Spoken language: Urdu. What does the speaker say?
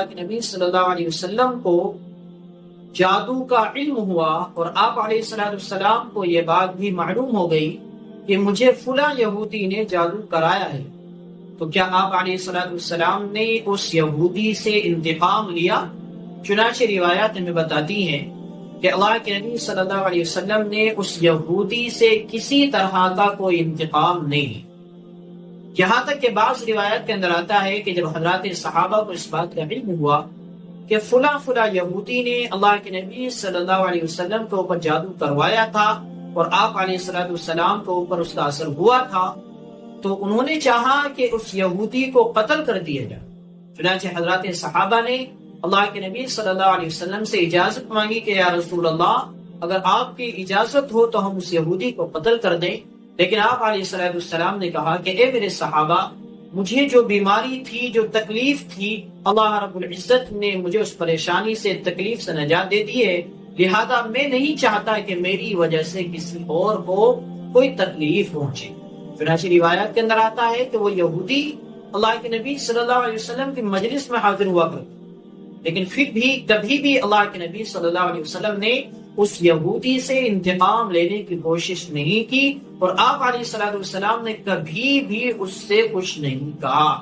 اللہ کے نبی صلی اللہ علیہ وسلم کو جادو کا علم ہوا اور آپ علیہ السلام کو یہ بات بھی معلوم ہو گئی کہ مجھے فلاں یہودی نے جادو کرایا ہے، تو کیا آپ علیہ السلام نے اس یہودی سے انتقام لیا؟ چنانچہ روایات میں بتاتی ہیں کہ اللہ کے نبی صلی اللہ علیہ وسلم نے اس یہودی سے کسی طرح کا کوئی انتقام نہیں لیا، یہاں تک کہ بعض روایات کے اندر آتا ہے کہ جب حضرات صحابہ کو اس بات کا علم ہوا کہ فلاں یہودی نے اللہ کے نبی صلی اللہ علیہ وسلم کے اوپر جادو کروایا تھا اور آپ علیہ السلام کے اوپر اس کا اثر ہوا تھا، تو انہوں نے چاہا کہ اس یہودی کو قتل کر دیا جائے۔ چنانچہ حضرات صحابہ نے اللہ کے نبی صلی اللہ علیہ وسلم سے اجازت مانگی کہ یا رسول اللہ، اگر آپ کی اجازت ہو تو ہم اس یہودی کو قتل کر دیں، لیکن آپ علیہ السلام نے کہا کہ اے میرے صحابہ، مجھے جو بیماری تھی، جو تکلیف تھی، اللہ رب العزت نے مجھے اس پریشانی سے، تکلیف سے نجات دے دی ہے، لہذا میں نہیں چاہتا کہ میری وجہ سے کسی اور کو کوئی تکلیف پہنچے۔ چنانچہ روایات کے اندر آتا ہے کہ وہ یہودی اللہ کے نبی صلی اللہ علیہ وسلم کی مجلس میں حاضر ہوا کرتا، لیکن پھر بھی کبھی بھی اللہ کے نبی صلی اللہ علیہ وسلم نے اس یہودی سے انتقام لینے کی کوشش نہیں کی، اور آپ علیہ السلام نے کبھی بھی اس سے کچھ نہیں کہا۔